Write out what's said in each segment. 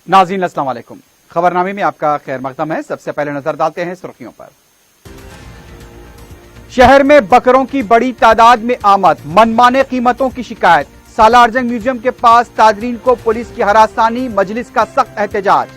नाज़रीन अस्सलाम वालेकुम। खबरनामे में आपका खैर मकदम है। सबसे पहले नजर डालते हैं सुर्खियों पर। शहर में बकरों की बड़ी तादाद में आमद, मनमाने कीमतों की शिकायत। सालारजंग म्यूजियम के पास ताजरीन को पुलिस की हरासानी, मजलिस का सख्त एहतजाज।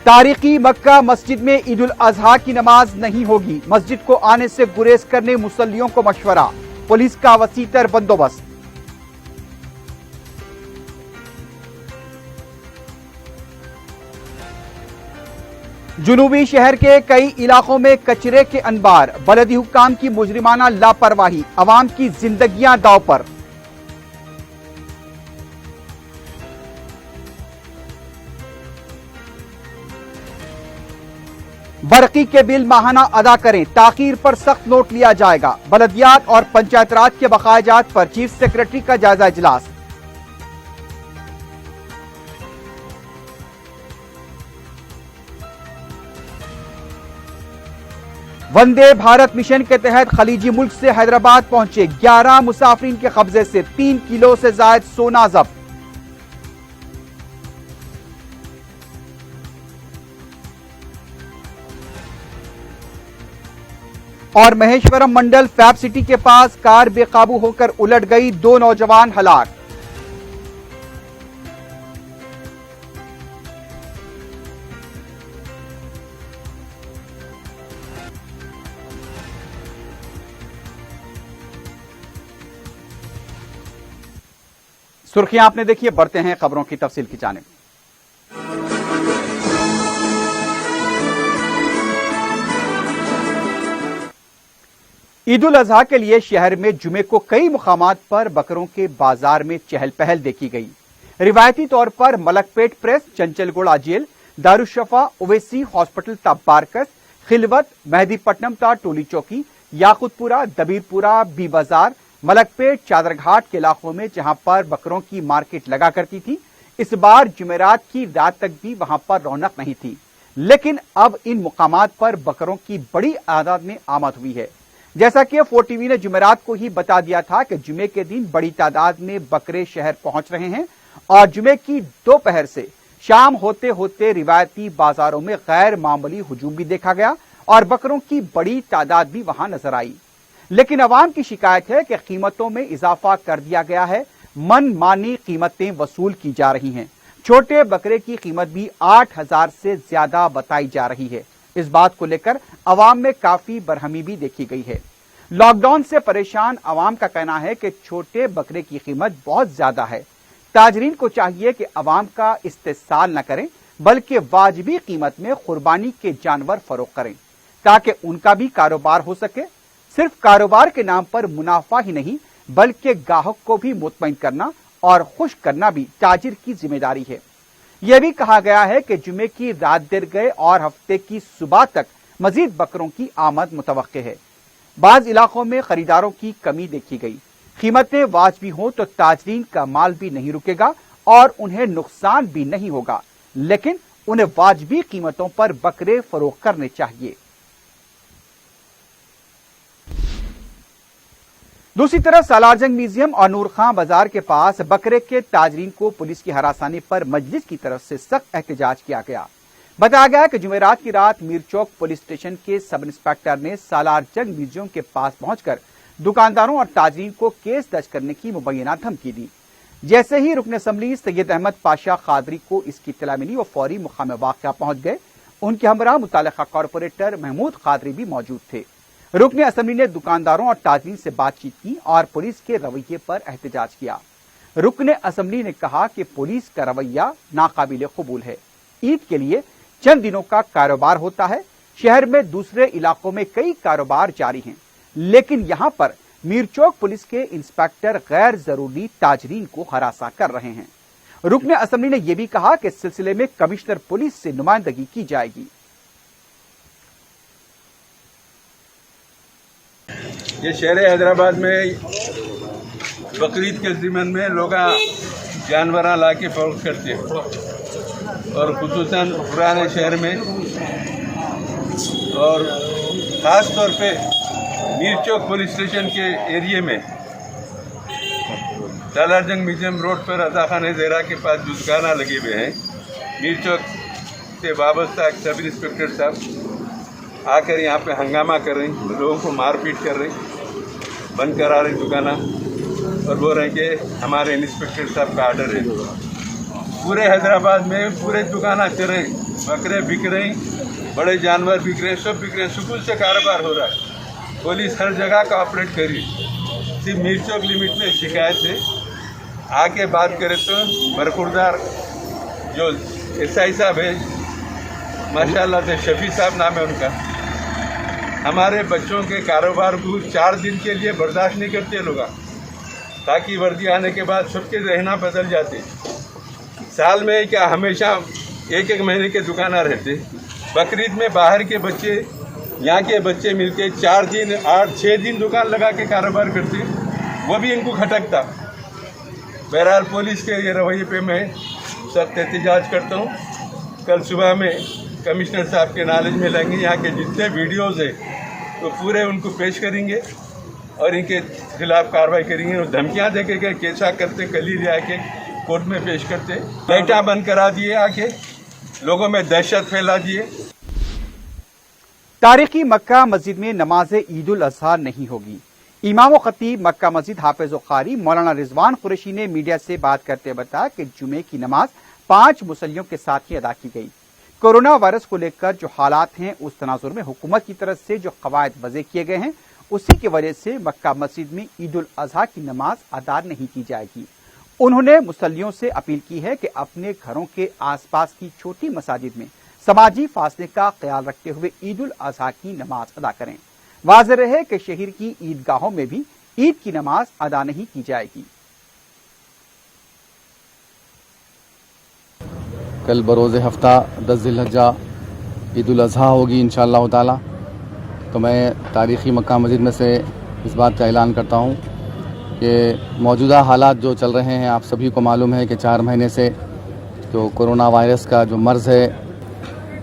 तारीखी मक्का मस्जिद में ईद उल अजहा की नमाज नहीं होगी, मस्जिद को आने से गुरेज करने मुसल्लियों को मशवरा। पुलिस का वसीतर बंदोबस्त। जुनूबी शहर के कई इलाकों में कचरे के अंबार, बलदी हुक्काम की मुजरिमाना लापरवाही, अवाम की जिंदगियां दांव पर। बरकी के बिल माहाना अदा करें, ताखीर पर सख्त नोट लिया जाएगा। बलदियात और पंचायत राज के बकायाजात पर चीफ सेक्रेटरी का जायजा इजलास। वंदे भारत मिशन के तहत खलीजी मुल्क से हैदराबाद पहुंचे 11 मुसाफिरीन के कब्जे से 3 किलो से ज्यादा सोना जब्त। और महेश्वरम मंडल फैब सिटी के पास कार बेकाबू होकर उलट गई, 2 नौजवान हलाक। सुर्खियां आपने देखी, बढ़ते हैं खबरों की तफसील की जानिब। ईद उल अजहा के लिए शहर में जुमे को कई मुकामात पर बकरों के बाजार में चहल पहल देखी गई। रिवायती तौर पर Malakpet press, Chanchalguda jail, Darushifa, Owaisi hospital ता बारकस, खिलवत, मेहदीपट्टनम ता टोली चौकी, याकुतपुरा, दबीरपुरा, बी बाजार, मलकपेट, चादरघाट के इलाकों में जहां पर बकरों की मार्केट लगा करती थी, इस बार जुमेरात की रात तक भी वहां पर रौनक नहीं थी। लेकिन अब इन मुकामात पर बकरों की बड़ी तादाद में आमद हुई है। जैसा कि 4 टीवी ने जुमेरात को ही बता दिया था कि जुमे के दिन बड़ी तादाद में बकरे शहर पहुंच रहे हैं और जुमे की दोपहर से शाम होते होते रिवायती बाजारों में गैर मामूली हुजूम भी देखा गया और बकरों की बड़ी तादाद भी वहां नजर आई। लेकिन अवाम की शिकायत है कि कीमतों में इजाफा कर दिया गया है, मनमानी कीमतें वसूल की जा रही हैं। छोटे बकरे की कीमत भी 8,000 से ज्यादा बताई जा रही है। इस बात को लेकर अवाम में काफी बरहमी भी देखी गई है। लॉकडाउन से परेशान अवाम का कहना है कि छोटे बकरे की कीमत बहुत ज्यादा है। ताजरीन को चाहिए कि अवाम का इस्तेसाल न करें, बल्कि वाजिबी कीमत में कुर्बानी के जानवर फरोख्त करें ताकि उनका भी कारोबार हो सके। सिर्फ कारोबार के नाम पर मुनाफा ही नहीं, बल्कि ग्राहक को भी मुतमईन करना और खुश करना भी ताजिर की जिम्मेदारी है। यह भी कहा गया है कि जुमे की रात देर गए और हफ्ते की सुबह तक मजीद बकरों की आमद मुतवक्के है। बाज इलाकों में खरीदारों की कमी देखी गई। कीमतें वाजिबी हों तो ताजरीन का माल भी नहीं रुकेगा और उन्हें नुकसान भी नहीं होगा, लेकिन उन्हें वाजिबी कीमतों पर बकरे फरोख्त करने चाहिए। दूसरी तरफ सालारजंग म्यूजियम और नूर खां बाजार के पास बकरे के ताजरीन को पुलिस की हरासानी पर मजलिस की तरफ से सख्त एहतजाज किया गया। बताया गया कि जुमेरात की रात मीर चौक पुलिस स्टेशन के सब इंस्पेक्टर ने सालारजंग म्यूजियम के पास पहुंचकर दुकानदारों और ताजरीन को केस दर्ज करने की मुबैना धमकी दी। जैसे ही रुकन असम्बली सैयद अहमद पाशा कादरी को इसकी इत्तला मिली, वो फौरी मुकाम वाक़या पहुंच गए। उनके हमरा मुतालिका कॉरपोरेटर महमूद कादरी भी मौजूद थे। रुकन असम्बली ने दुकानदारों और ताजरीन से बातचीत की और पुलिस के रवैये पर एहतजाज किया। रुकन असम्बली ने कहा कि पुलिस का रवैया नाकाबिले कबूल है। ईद के लिए चंद दिनों का कारोबार होता है। शहर में दूसरे इलाकों में कई कारोबार जारी हैं, लेकिन यहां पर मीर चौक पुलिस के इंस्पेक्टर गैर जरूरी ताजरीन को हरासा कर रहे हैं। रुकन असम्बली ने यह भी कहा कि इस सिलसिले में कमिश्नर पुलिस से नुमाइंदगी की जाएगी। ये शहर हैदराबाद में बकरीद के ज़िमन में लोग जानवर ला के फरोख्त करते हैं और खुसूसन पुराने शहर में और ख़ास तौर पे मीर चौक पुलिस स्टेशन के एरिए में सालार जंग म्यूजियम रोड पर रजा खान ज़ेरा के पास जो दुकाना लगे हुए हैं, मीर चौक से वाबस्ता एक सब इंस्पेक्टर साहब आकर यहाँ पे हंगामा कर रहे हैं, लोगों को मारपीट कर रहे हैं, बंद करा रहे दुकाना और बोल रहे हैं कि हमारे इंस्पेक्टर साहब का आर्डर है। पूरे हैदराबाद में पूरे दुकाना चल रहे, बकरे बिक रहे, बड़े जानवर बिक रहे, सब बिक रहे, सुकून से कारोबार हो रहा है। पुलिस हर जगह का ऑपरेट करी, सिर्फ मीर चौक लिमिट में शिकायत है। आके बात करें तो बरखुरदार जो एसआई साहब है, माशाल्लाह से शफी साहब नाम है उनका, हमारे बच्चों के कारोबार को 4 दिन के लिए बर्दाश्त नहीं करते लोग, ताकि वर्दी आने के बाद सबके रहना बदल जाते। साल में क्या हमेशा एक एक महीने के दुकाना रहते, बकरीद में बाहर के बच्चे यहाँ के बच्चे मिलके 4 दिन 8-6 दिन दुकान लगा के कारोबार करते, वो भी इनको खटकता। बहरहाल पुलिस के ये रवैये पे मैं सख्त एहतजाज करता हूँ। कल सुबह में कमिश्नर साहब के नॉलेज में लाएंगे, यहाँ के जितने वीडियोज़ है तो पूरे उनको पेश करेंगे और इनके खिलाफ कार्रवाई करेंगे। और धमकियाँ दे के कैसा करते, कल ही आके कोर्ट में पेश करते, लाइटां बंद करा दिए, आके लोगों में दहशत फैला दिए। तारीखी मक्का मस्जिद में नमाज ईद उल अजहा नहीं होगी। इमाम व खतीब मक्का मस्जिद हाफिज कारी मौलाना रिजवान कुरैशी ने मीडिया से बात करते बताया कि जुमे की नमाज 5 मुसल्लियों के साथ ही अदा की गई। कोरोना वायरस को लेकर जो हालात हैं उस तनाजुर में हुकूमत की तरफ से जो कवायद वज़े किए गए हैं उसी की वजह से मक्का मस्जिद में ईद उल अजहा की नमाज अदा नहीं की जाएगी। उन्होंने मुसल्लियों से अपील की है कि अपने घरों के आसपास की छोटी मसाजिद में समाजी फासले का ख्याल रखते हुए ईद उल अजहा की नमाज अदा करें। वाज़ेह रहे कि शहर की ईदगाहों में भी ईद की नमाज अदा नहीं की जाएगी। कल बरोज़ हफ्ता 10 ज़िलहज्जा ईद उल अजहा होगी इंशाअल्लाह ताला। तो मैं तारीख़ी मक्का मस्जिद में से इस बात का ऐलान करता हूँ कि मौजूदा हालात जो चल रहे हैं, आप सभी को मालूम है कि 4 महीने से जो कोरोना वायरस का जो मर्ज़ है,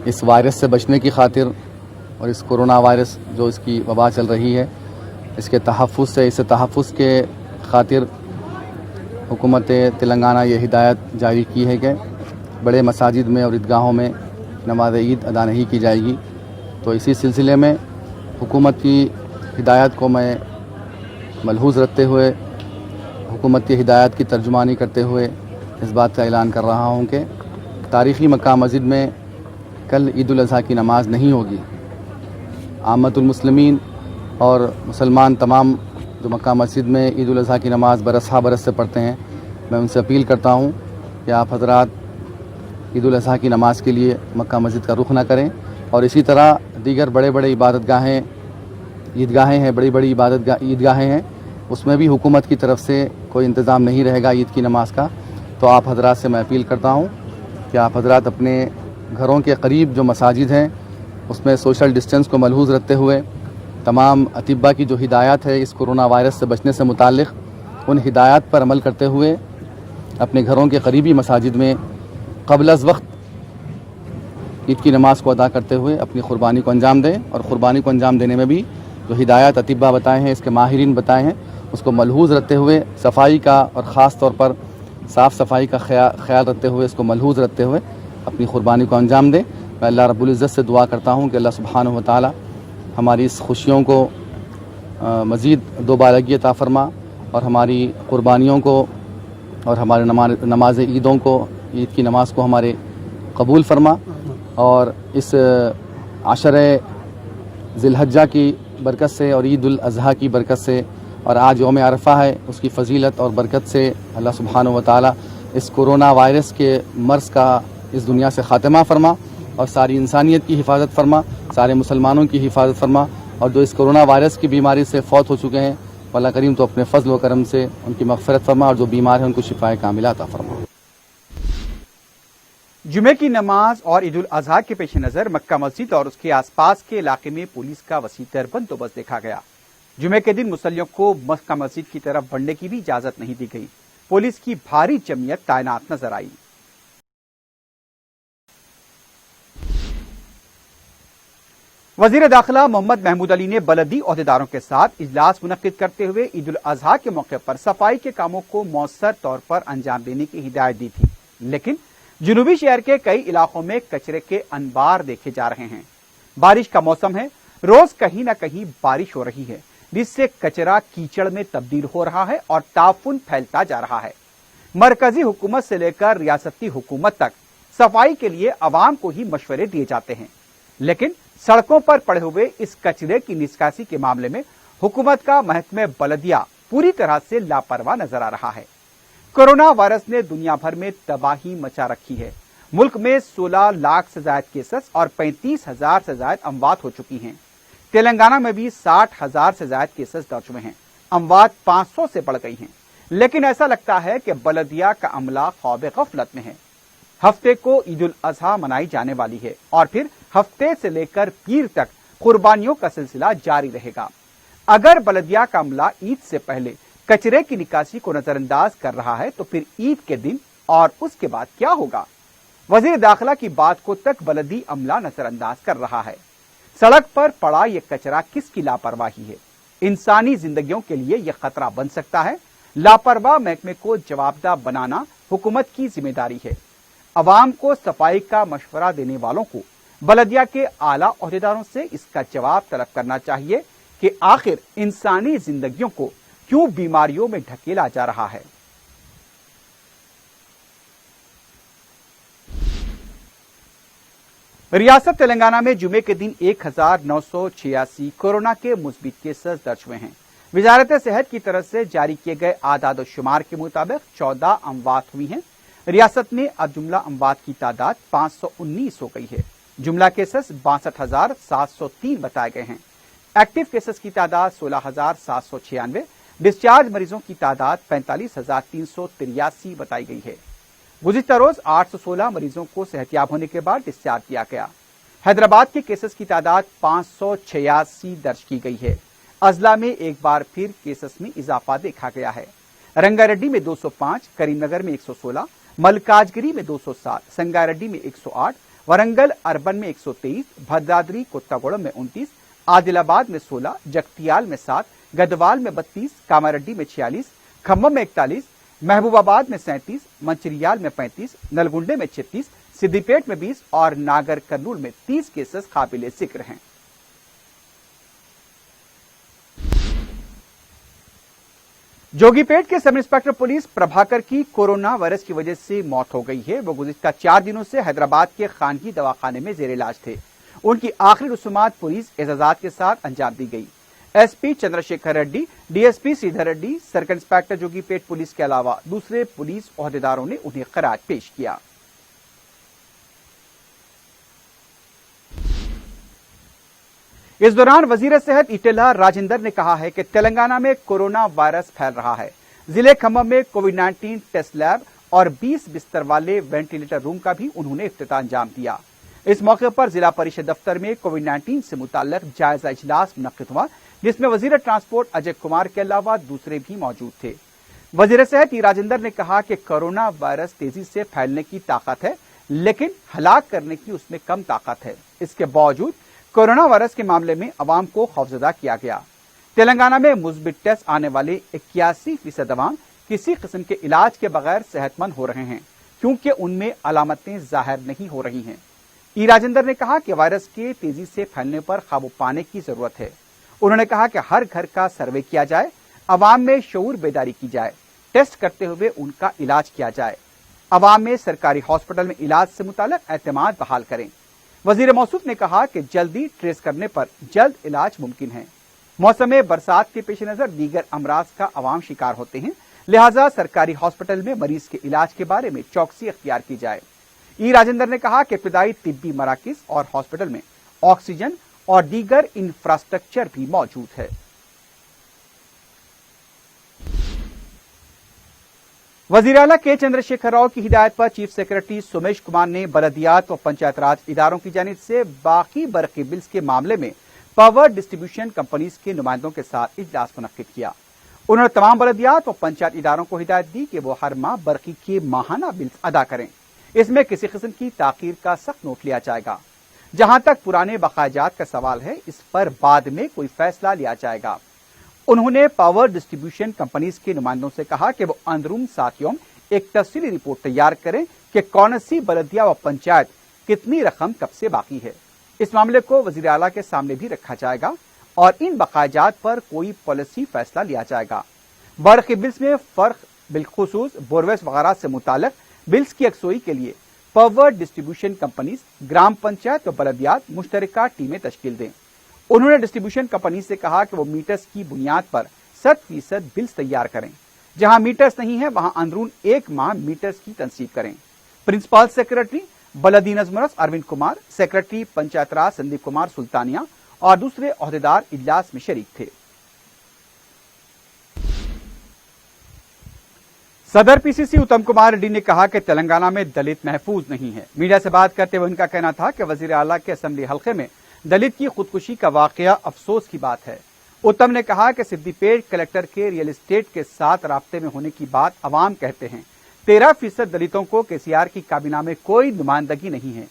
इस वायरस से बचने की खातिर और इस कोरोना वायरस जो इसकी वबा चल रही है, इसके तहफ़्फ़ुज़ से, इससे तहफ़्फ़ुज़ के खातिर हुकूमत तेलंगाना ये हिदायत जारी की है कि बड़े मसाजिद में और ईदगाहों में नमाज ईद अदा नहीं की जाएगी। तो इसी सिलसिले में हुकूमत की हिदायत को मैं मलहूज़ रखते हुए, हुकूमत की हिदायत की तर्जुमानी करते हुए इस बात का ऐलान कर रहा हूँ कि तारीख़ी मक्का मस्जिद में कल ईद उल अजहा की नमाज नहीं होगी। आमतुल मुस्लिमीन और मुसलमान तमाम जो मक्का मस्जिद में ईद उल अजहा की नमाज बरस से पढ़ते हैं, मैं उनसे अपील करता हूँ कि आप हज़रात ईद उल अजहा की नमाज के लिए मक्का मस्जिद का रुख ना करें। और इसी तरह दीगर बड़े बड़े इबादतगाहें, ईदगाहें हैं, बड़ी बड़ी ईदगाहें हैं, उसमें भी हुकूमत की तरफ से कोई इंतज़ाम नहीं रहेगा ईद की नमाज का। तो आप हज़रात से मैं अपील करता हूँ कि आप हज़रात अपने घरों के करीब जो मसाजिद हैं उसमें सोशल डिस्टेंस को मलहूज़ रखते हुए तमाम अतिब्बा की जो हिदायत है इस कोरोना वायरस से बचने से मुताल्लिक़, उन हिदायत पर अमल करते हुए अपने घरों के करीबी मसाजिद में क़ब्ल अज़ वक्त ईद की नमाज को अदा करते हुए अपनी क़ुरबानी को अंजाम दें। और क़ुरबानी को अंजाम देने में भी जो हिदायत अतिब्बा बताए हैं, इसके माहिरीन बताए हैं, उसको मलहूज़ रखते हुए सफाई का और ख़ास तौर पर साफ़ सफाई का ख्याल रखते हुए, इसको मलहूज़ रखते हुए अपनी क़ुरबानी को अंजाम दें। मैं अल्लाह रब्बुल इज़्ज़त से दुआ करता हूँ कि अल्लाह सुब्हानहु व तआला हमारी इस खुशियों को मज़ीद दोबारगी अता फ़रमा और हमारी क़ुरबानियों को और हमारे नमाज ईदों को, ईद की नमाज को हमारे कबूल फ़रमा। और इस आशरे ज़िलहज्जा की बरकत से और ईद उल अज़हा की बरकत से और आज यौम अरफ़ा है, उसकी फ़जीलत और बरकत से अल्लाह सुब्हानहु व तआला इस कोरोना वायरस के मर्ज़ का इस दुनिया से ख़ात्मा फ़रमा और सारी इंसानियत की हिफाजत फ़रमा, सारे मुसलमानों की हिफाजत फ़रमा। और जो इस कोरोना वायरस की बीमारी से फ़ौत हो चुके हैं, अल्लाह करीम तो अपने फ़ज़ल व करम से उनकी मग़फ़िरत फ़रमा और जो बीमार हैं उनको शिफ़ाए कामिला अता फ़रमा। जुमे की नमाज और ईद उल अजहा के पेश नज़र मक्का मस्जिद और उसके आसपास के इलाके में पुलिस का वसीतर बंदोबस्त देखा गया। जुमे के दिन मुसल्लियों को मक्का मस्जिद की तरफ बढ़ने की भी इजाजत नहीं दी गई। पुलिस की भारी जमयत तैनात नजर आई। वजीर दाखिला मोहम्मद महमूद अली ने बलदी ओहदेदारों के साथ इजलास मुनक्किद करते हुए ईद उल अजहा के मौके पर सफाई के कामों को मौसर तौर पर अंजाम देने की हिदायत दी थी, लेकिन जुनूबी शहर के कई इलाकों में कचरे के अनबार देखे जा रहे हैं। बारिश का मौसम है, रोज कहीं न कहीं बारिश हो रही है, जिससे कचरा कीचड़ में तब्दील हो रहा है और ताफुन फैलता जा रहा है। मरकजी हुकूमत से लेकर रियासती हुकूमत तक सफाई के लिए अवाम को ही मशवरे दिए जाते हैं, लेकिन सड़कों पर पड़े हुए इस कचरे की निस्कासी के मामले में हुकूमत का महकमे बलदिया पूरी तरह से लापरवाह नजर आ रहा है। कोरोना वायरस ने दुनिया भर में तबाही मचा रखी है। मुल्क में 16 लाख से ज्यादा केसेस और 35,000 से ज्यादा अमवात हो चुकी हैं। तेलंगाना में भी 60,000 से ज्यादा केसेस दर्ज हुए हैं। अमवात 500 से बढ़ गई हैं, लेकिन ऐसा लगता है कि बलदिया का अमला ख्वाब गफलत में है। हफ्ते को ईद उल अजहा मनाई जाने वाली है और फिर हफ्ते से लेकर पीर तक कुर्बानियों का सिलसिला जारी रहेगा। अगर बलदिया का अमला ईद से पहले कचरे की निकासी को नजरअंदाज कर रहा है तो फिर ईद के दिन और उसके बाद क्या होगा? वजीर दाखिला की बात को तक बलदी अमला नजरअंदाज कर रहा है। सड़क पर पड़ा यह कचरा किसकी लापरवाही है? इंसानी जिंदगियों के लिए यह खतरा बन सकता है। लापरवाह महकमे को जवाबदेह बनाना हुकूमत की जिम्मेदारी है। अवाम को सफाई का मशवरा देने वालों को बलदिया के आला ओहदेदारों से इसका जवाब तलब करना चाहिए कि आखिर इंसानी जिंदगियों को क्यों बीमारियों में ढकेला जा रहा है। रियासत तेलंगाना में जुमे के दिन 1986 कोरोना के मुस्बित केसेस दर्ज हुए हैं। वजारत सेहत की तरफ से जारी किए गए आदाद शुमार के मुताबिक 14 अमवात हुई हैं। रियासत में अब जुमला अमवात की तादाद 519 हो गई है। जुमला केसेस 62,703 बताए गए हैं। एक्टिव केसेस की तादाद 16,796, डिस्चार्ज मरीजों की तादाद 45,383 बताई गई है। गुज़िश्ता रोज 816 मरीजों को सेहतियाब होने के बाद डिस्चार्ज किया गया। हैदराबाद के केसेस की तादाद 586 दर्ज की गई है। अजला में एक बार फिर केसेस में इजाफा देखा गया है। रंगारेड्डी में 205, करीमनगर में 116, मल्काजगिरी में 207, संगारेड्डी में 108, वरंगल अर्बन में 123, भद्राद्री कोत्तागुड़म में 29, आदिलाबाद में 16, जगतियाल में 7, गदवाल में 32, कामारेड्डी में 46, खम्मम में 41, महबूबाबाद में 37, मंचिरियाल में 35, नलगुंडे में 36, सिद्दीपेट में 20 और नागर कर्नूल में 30 केसेस काबिले जिक्र हैं। जोगीपेट के सब इंस्पेक्टर पुलिस प्रभाकर की कोरोना वायरस की वजह से मौत हो गई है। वो गुज़िश्ता 4 दिनों से हैदराबाद के खानगी दवाखाने में जेर इलाज थे। उनकी आखिरी रसूमात पुलिस एजाजात के साथ अंजाम दी गई। SP Chandrashekar Reddy, DSP Sridhar Reddy, circle inspector Jogipet police के अलावा दूसरे पुलिस ओहदेदारों ने उन्हें खराज पेश किया। इस दौरान वजीर सेहत इटेला राजेंद्र ने कहा है कि तेलंगाना में कोरोना वायरस फैल रहा है। जिले खम्मम में कोविड-19 टेस्ट लैब और 20 बिस्तर वाले वेंटिलेटर रूम का भी उन्होंने इफ्तिताह अंजाम दिया। इस मौके पर जिला परिषद दफ्तर में कोविड-19 से मुताल्लिक जायजा इजलास मुनक्किद हुआ, जिसमें वजीर ट्रांसपोर्ट अजय कुमार के अलावा दूसरे भी मौजूद थे। वजीर सेहत राजेंद्र ने कहा कि कोरोना वायरस तेजी से फैलने की ताकत है, लेकिन हलाक करने की उसमें कम ताकत है। इसके बावजूद कोरोना वायरस के मामले में अवाम को खौफजदा किया गया। तेलंगाना में मुस्बित टेस्ट आने वाले 81% अवाम किसी किस्म के इलाज के बगैर सेहतमंद हो रहे हैं, क्योंकि उनमें अलामतें जाहिर नहीं हो रही हैं। राजेंद्र ने कहा कि वायरस के तेजी से फैलने पर काबू पाने की जरूरत है। उन्होंने कहा कि हर घर का सर्वे किया जाए, अवाम में शऊर बेदारी की जाए, टेस्ट करते हुए उनका इलाज किया जाए। अवाम में सरकारी हॉस्पिटल में इलाज से मुताल्लिक एतमाद बहाल करें। वजीर मौसूफ ने कहा कि जल्दी ट्रेस करने पर जल्द इलाज मुमकिन है। मौसम बरसात के पेश नजर दीगर अमराज का अवाम शिकार होते हैं, लिहाजा सरकारी हॉस्पिटल में मरीज के इलाज के बारे में चौकसी अख्तियार की जाए। राजेंद्र ने कहा कि इब्तदाई तिब्बी मराकिज और हॉस्पिटल में ऑक्सीजन और दीगर इंफ्रास्ट्रक्चर भी मौजूद है। वजीर आला के चंद्रशेखर राव की हिदायत पर चीफ सेक्रेटरी सोमेश कुमार ने बलदियात व पंचायत राज इदारों की जानिब से बाकी बरक़ी बिल्स के मामले में पावर डिस्ट्रीब्यूशन कंपनीज के नुमाइंदों के साथ इजलास मुनक्किद किया। उन्होंने तमाम बलदियात व पंचायत इदारों को हिदायत दी कि वो हर माह बरक़ी के माहाना बिल्स अदा करें। इसमें किसी किस्म की ताखीर का सख्त नोट लिया जाएगा। जहां तक पुराने बकायाजात का सवाल है, इस पर बाद में कोई फैसला लिया जाएगा। उन्होंने पावर डिस्ट्रीब्यूशन कंपनीज के नुमाइंदों से कहा कि वो अंदरून साथियों एक तफसीली रिपोर्ट तैयार करें कि कौन सी बलदिया व पंचायत कितनी रकम कब से बाकी है। इस मामले को वजीर आला के सामने भी रखा जाएगा और इन बकायाजात पर कोई पॉलिसी फैसला लिया जाएगा। बरक़ी बिल्स में फर्क बिलखुसूस बोरवेल्स वगैरह से मुताल्लिक बिल्स की यकसोई के लिए पावर डिस्ट्रीब्यूशन कंपनीज, ग्राम पंचायत व बलदियात मुश्तरका टीमें तश्कील दें। उन्होंने डिस्ट्रीब्यूशन कंपनी से कहा कि वो मीटर्स की बुनियाद पर 100% बिल्स तैयार करें। जहां मीटर्स नहीं है वहां अंदरून एक माह मीटर्स की तनसीब करें। प्रिंसिपल सेक्रेटरी बलदी नजमरस अरविंद कुमार, सेक्रेटरी पंचायत राज संदीप कुमार सुल्तानिया और दूसरे ओहदेदार इजलास में शरीक थे। सदर पीसीसी उत्तम कुमार रेड्डी ने कहा कि तेलंगाना में दलित महफूज नहीं है। मीडिया से बात करते हुए उनका कहना था कि वजीर आला के असेंबली हल्के में दलित की खुदकुशी का वाकया अफसोस की बात है। उत्तम ने कहा कि सिद्दीपेट कलेक्टर के रियल एस्टेट के साथ राब्ते में होने की बात अवाम कहते हैं। 13% दलितों को केसीआर की काबीना में कोई नुमाइंदगी नहीं है।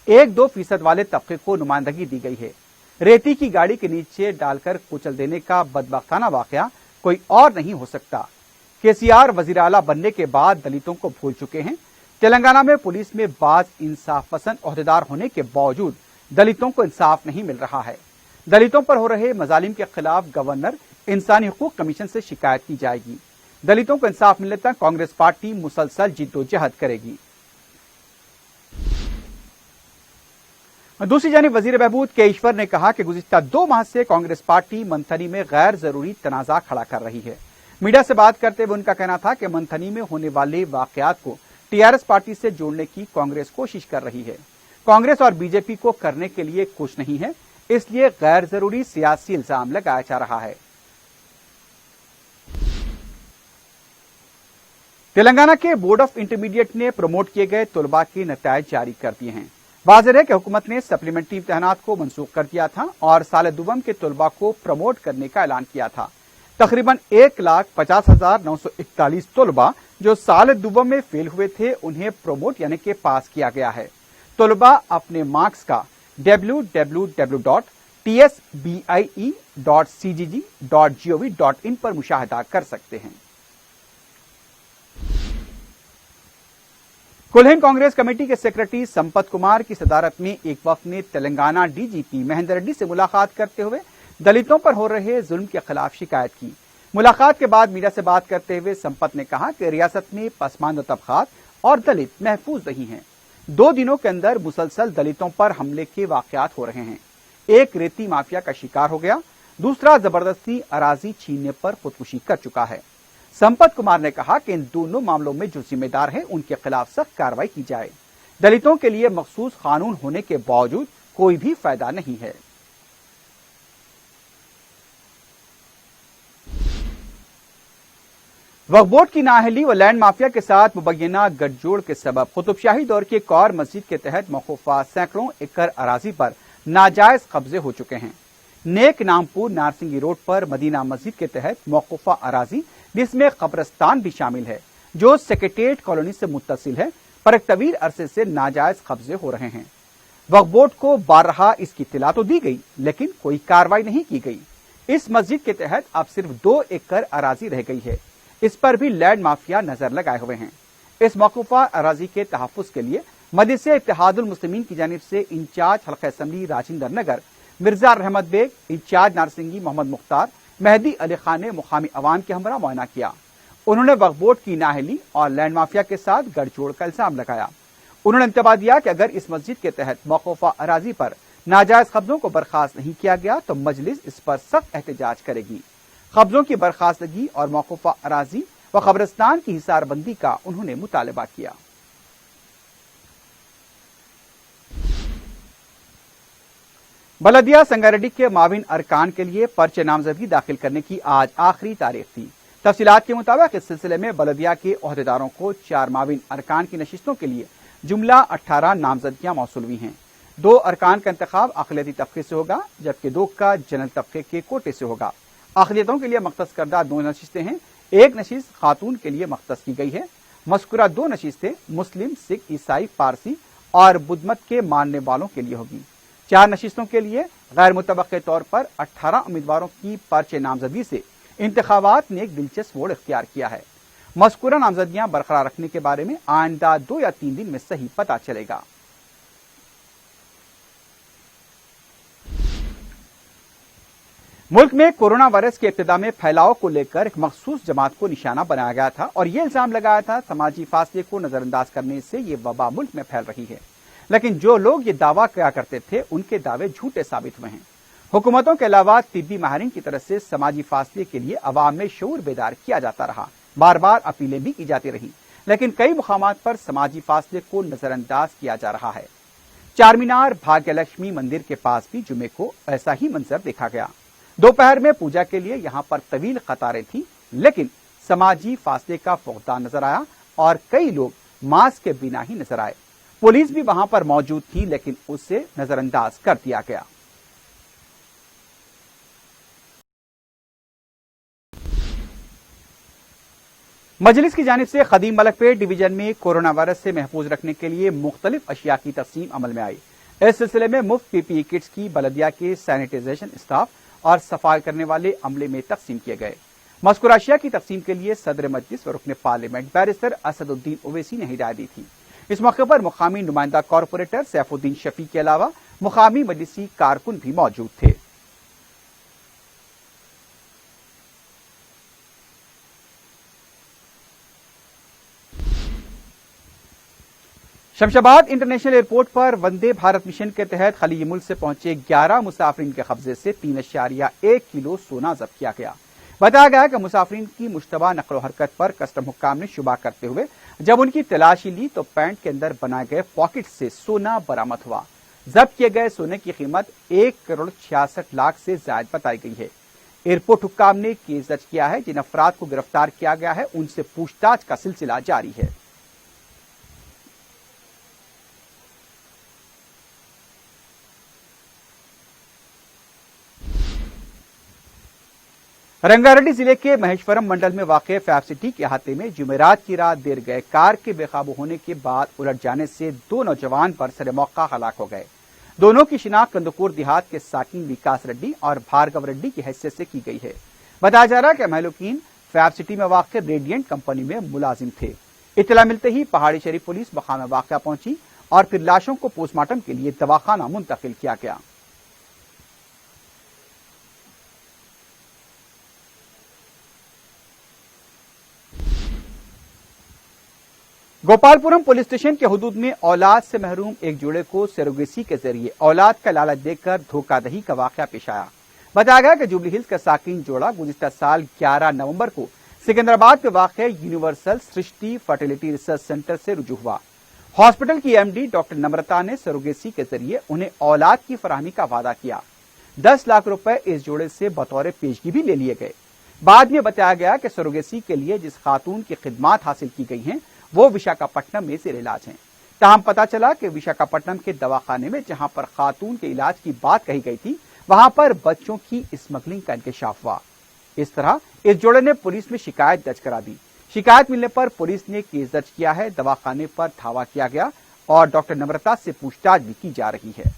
1-2% वाले तबके को नुमाइंदगी दी गई है। रेती की गाड़ी के नीचे डालकर कुचल देने का बदबख्ताना वाकया कोई और नहीं हो सकता। केसीआर वजीर आला बनने के बाद दलितों को भूल चुके हैं। तेलंगाना में पुलिस में बाज इंसाफ पसंद ओहदेदार होने के बावजूद दलितों को इंसाफ नहीं मिल रहा है। दलितों पर हो रहे मजालिम के खिलाफ गवर्नर इंसानी हुकूक कमीशन से शिकायत की जाएगी। दलितों को इंसाफ मिलने तक कांग्रेस पार्टी मुसलसल जिद्दोजहद करेगी। दूसरी जानिब वजीर बहबूद के ईश्वर ने कहा कि गुज़िश्ता 2 माह से कांग्रेस पार्टी मंथनी में गैर जरूरी तनाज़ा खड़ा कर रही है। मीडिया से बात करते हुए उनका कहना था कि मंथनी में होने वाले वाकयात को टीआरएस पार्टी से जोड़ने की कांग्रेस कोशिश कर रही है। कांग्रेस और बीजेपी को करने के लिए कुछ नहीं है, इसलिए गैर जरूरी सियासी इल्जाम लगाया जा रहा है। तेलंगाना के बोर्ड ऑफ इंटरमीडिएट ने प्रमोट किए गए तलबा के नतायज जारी कर दिए हैं। वाज़ेह है कि हुकूमत ने सप्लीमेंट्री इम्तिहानात को मनसूख कर दिया था और साल दुवम के तलबा को प्रमोट करने का ऐलान किया था। तकरीबन 1,50,941 तलबा जो साल दुवम में फेल हुए थे उन्हें प्रमोट यानी कि पास किया गया है। तलबा अपने मार्क्स का www.tsbie.cgg.gov.in पर मुशाहिदा कर सकते हैं। कुलहिंद कांग्रेस कमेटी के सेक्रेटरी संपत कुमार की सदारत में एक वफ्द ने तेलंगाना डीजीपी महेंद्र रेड्डी से मुलाकात करते हुए दलितों पर हो रहे जुल्म के खिलाफ शिकायत की। मुलाकात के बाद मीडिया से बात करते हुए संपत ने कहा कि रियासत में पसमानदा तबकात और दलित महफूज नहीं हैं। 2 दिनों के अंदर मुसलसल दलितों पर हमले के वाकयात हो रहे हैं। एक रेती माफिया का शिकार हो गया, दूसरा जबरदस्ती अराजी छीनने पर खुदकुशी कर चुका है। संपत कुमार ने कहा कि इन दोनों मामलों में जो जिम्मेदार हैं उनके खिलाफ सख्त कार्रवाई की जाए। दलितों के लिए मखसूस कानून होने के बावजूद कोई भी फायदा नहीं है। वक्फ बोर्ड की नाअहली व लैंड माफिया के साथ मुबैना गठजोड़ के सबब कुतुबशाही दौर की एक और मस्जिद के तहत मौकूफा सैकड़ों एकड़ अराजी पर नाजायज कब्जे हो चुके हैं। नेक नामपुर नारसिंगी रोड पर मदीना मस्जिद के तहत मौकूफा अराजी जिसमें कब्रस्तान भी शामिल है, जो सेक्रेटेरिएट कॉलोनी से मुत्तसिल है, पर एक तवील अरसे से नाजायज कब्जे हो रहे हैं। वक्फ बोर्ड को बारहा इसकी इत्तला तो दी गई, लेकिन कोई कार्रवाई नहीं की गई। इस मस्जिद के तहत अब सिर्फ 2 एकड़ अराजी रह गई है। इस पर भी लैंड माफिया नजर लगाए हुए हैं। इस मौकूफा अराजी के तहफ्फुज के लिए मजलिस इत्तेहादुल मुस्लिमीन की जानिब से इंचार्ज हल्का असेंबली राजेंद्र नगर मिर्जा रहमत बेग, इंचार्ज नारसिंगी मोहम्मद मुख्तार, मेहदी अली खान ने मुकामी अवाम के हमरा मुआयना किया। उन्होंने वक्फ बोर्ड की नाअहली और लैंड माफिया के साथ गठजोड़ का इल्जाम लगाया। उन्होंने इंतबा दिया कि अगर इस मस्जिद के तहत मौकूफा अराजी पर नाजायज कब्जों को बर्खास्त नहीं किया गया तो मजलिस इस पर सख्त एहतजाज करेगी। कब्जों की बर्खास्तगी और मौकूफा अराजी व कब्रिस्तान की हिसारबंदी का उन्होंने मुतालबा किया। बलदिया संगारेड्डी के माविन अरकान के लिए पर्चे नामजदगी दाखिल करने की आज आखिरी तारीख थी। तफसीलात के मुताबिक इस सिलसिले में बलदिया के ओहदेदारों को 4 माविन अरकान की नशिस्तों के लिए जुमला 18 नामजदगियां मौसूल हुई हैं। 2 अरकान का इंतखाब अक़लियती तबके से होगा, जबकि 2 का जनरल तबके के कोटे से होगा। अक़लियतों के लिए मख्तस करदा 2 नशिस्तें हैं। 1 नशिस्त खातून के लिए मख्तस की गई है। मज़कूरा 2 नशिस्तें मुस्लिम, सिख, ईसाई, पारसी और बुद्ध मत के मानने वालों के लिए होगी। 4 नशिस्तों के लिए गैर मुतबक्के तौर पर 18 उम्मीदवारों की पर्चे नामजदगी से इंतखाबात ने एक दिलचस्प मोड़ इख्तियार किया है। मज़कूरा नामजदगियां बरकरार रखने के बारे में आइंदा 2 या 3 दिन में सही पता चलेगा। मुल्क में कोरोना वायरस के इब्तिदा में फैलाव को लेकर एक मखसूस जमात को निशाना बनाया गया था और ये इल्जाम लगाया था समाजी फासले को नजरअंदाज करने से ये वबा मुल्क में फैल रही है। लेकिन जो लोग ये दावा किया करते थे उनके दावे झूठे साबित हुए हैं। हुकूमतों के अलावा तिब्बी माहिरीन की तरफ से समाजी फासले के लिए अवाम में शऊर बेदार किया जाता रहा, बार बार अपीलें भी की जाती रही, लेकिन कई मुकामात पर समाजी फासले को नजरअंदाज किया जा रहा है। चारमीनार भाग्यलक्ष्मी मंदिर के पास भी जुमे को ऐसा ही मंजर देखा गया। दोपहर में पूजा के लिए यहां पर तवील कतारें थी, लेकिन समाजी फासले का फुकदान नजर आया और कई लोग मास्क के बिना ही नजर आए। पुलिस भी वहां पर मौजूद थी, लेकिन उसे नजरअंदाज कर दिया गया। मजलिस की जानिब से खदीम मलकपेट डिवीजन में कोरोना वायरस से महफूज रखने के लिए मुख्तलिफ अशिया की तकसीम अमल में आई। इस सिलसिले में मुफ्त पीपीई किट्स की बलदिया के सैनिटाइजेशन स्टाफ और सफाई करने वाले अमले में तकसीम किए गए। मज़कूर अशिया की तकसीम के लिए सदर मजलिस और रुकन पार्लियामेंट बैरिस्टर असदुद्दीन ओवैसी ने हिदायत दी थी। इस मौके पर मुकामी नुमाइंदा कॉरपोरेटर सैफुद्दीन शफी के अलावा मुकामी मजलिसी कारकुन भी मौजूद थे। शमशाबाद इंटरनेशनल एयरपोर्ट पर वंदे भारत मिशन के तहत खलीज मुल्क से पहुंचे 11 मुसाफिरीन के कब्जे से 3.1 किलो सोना जब्त किया गया। बताया गया कि मुसाफिरीन की मुश्तबा नकलो हरकत पर कस्टम हुक्काम ने शुबा करते हुए जब उनकी तलाशी ली तो पैंट के अंदर बनाए गए पॉकेट से सोना बरामद हुआ। जब्त किए गए सोने की कीमत 1,66,00,000 से ज्यादा बताई गई है। एयरपोर्ट हुक्काम ने केस दर्ज किया है। जिन अफराद को गिरफ्तार किया गया है उनसे पूछताछ का सिलसिला जारी है। रंगारेड्डी जिले के महेश्वरम मंडल में वाक़ फैब सिटी के अहाते में जुमेरात की रात देर गए कार के बेकाबू होने के बाद उलट जाने से 2 नौजवान बरसरे मौका हलाक हो गए। दोनों की शिनाख्त कंदकूर देहात के साकिन विकास रेड्डी और भार्गव रेड्डी की हैसियत से की गई है। बताया जा रहा है कि महलूकीन फैब सिटी में वाक़ रेडियंट कंपनी में मुलाजिम थे। इत्तला मिलते ही पहाड़ी शरीफ पुलिस मकाम वाक़या पहुंची और फिर लाशों को पोस्टमार्टम के लिए दवाखाना मुंतकिल किया गया। गोपालपुरम पुलिस स्टेशन के हुदूद में औलाद से महरूम एक जोड़े को सरोगेसी के जरिए औलाद का लालच देकर धोखाधड़ी का वाकया पेश आया। बताया गया कि जुबली हिल्स का साकिन जोड़ा गुज़िश्ता साल 11 नवंबर को सिकंदराबाद में वाक़ यूनिवर्सल सृष्टि फर्टिलिटी रिसर्च सेंटर से रुजू हुआ। हॉस्पिटल की एमडी डॉक्टर नम्रता ने सरोगेसी के जरिए उन्हें औलाद की फराहमी का वादा किया। 10 लाख रुपए इस जोड़े से बतौर पेशगी भी ले लिए गए। बाद में बताया गया कि सरोगेसी के लिए जिस खातून की खिदमात हासिल की गई हैं वो विशाखापट्टनम में जेर इलाज हैं। ताहम पता चला कि विशाखापट्टनम के दवाखाने में जहां पर खातून के इलाज की बात कही गई थी वहां पर बच्चों की स्मगलिंग का इंकशाफ हुआ। इस तरह इस जोड़े ने पुलिस में शिकायत दर्ज करा दी। शिकायत मिलने पर पुलिस ने केस दर्ज किया है। दवाखाने पर धावा किया गया और डॉक्टर नम्रता से पूछताछ भी की जा रही है।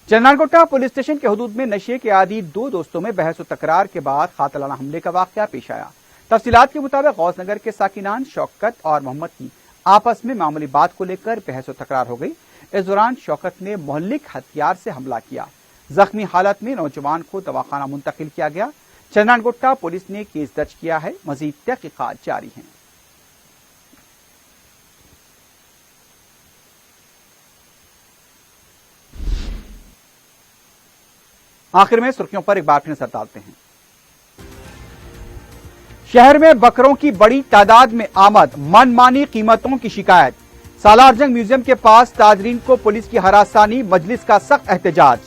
चंद्रानकोटा पुलिस स्टेशन के हुदूद में नशे के आदी 2 दोस्तों में बहस व तकरार के बाद कातिलाना हमले का वाकया पेश आया। तफसीलात के मुताबिक गौसनगर के साकिनान शौकत और मोहम्मद की आपस में मामूली बात को लेकर बहस व तकरार हो गई। इस दौरान शौकत ने मोहल्लिक हथियार से हमला किया। जख्मी हालत में नौजवान को दवाखाना मुंतकिल किया गया। चंद्रानकोटा पुलिस ने केस दर्ज किया है। मजीद तहकीकात जारी है। आखिर में सुर्खियों पर एक बार फिर नजर डालते हैं। शहर में बकरों की बड़ी तादाद में आमद, मनमानी कीमतों की शिकायत। सालारजंग म्यूजियम के पास ताजरीन को पुलिस की हरासानी, मजलिस का सख्त एहतजाज।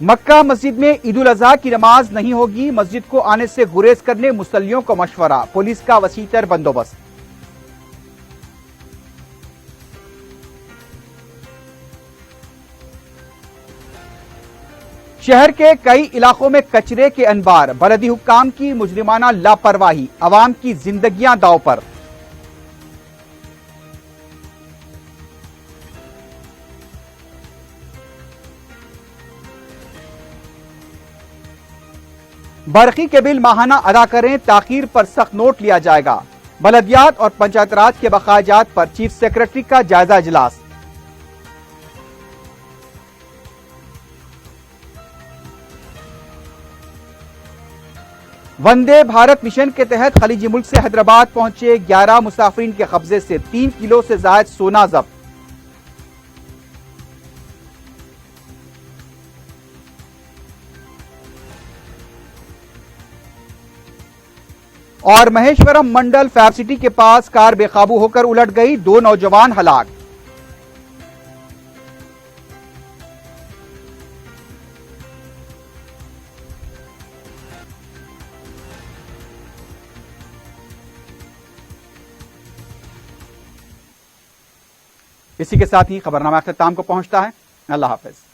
मक्का मस्जिद में ईद उल अजहा की नमाज नहीं होगी, मस्जिद को आने से गुरेज करने मुसल्लियों को मशवरा, पुलिस का वसीतर बंदोबस्त। शहर के कई इलाकों में कचरे के अनबार, बलदी हुक्काम की मुजरिमाना लापरवाही, आवाम की जिंदगियां दांव पर। बरखी के बिल माहाना अदा करें, ताखीर पर सख्त नोट लिया जाएगा। बलदियात और पंचायत राज के बकायाजात पर चीफ सेक्रेटरी का जायजा इजलास। वंदे भारत मिशन के तहत खलीजी मुल्क से हैदराबाद पहुंचे 11 मुसाफिरीन के कब्जे से 3 किलो से जायद सोना जब्त। और महेश्वरम मंडल फैब सिटी के पास कार बेकाबू होकर उलट गई, 2 नौजवान हलाक। इसी के साथ ही खबरनामा अख्ताम को पहुंचता है। अल्लाह हाफिज।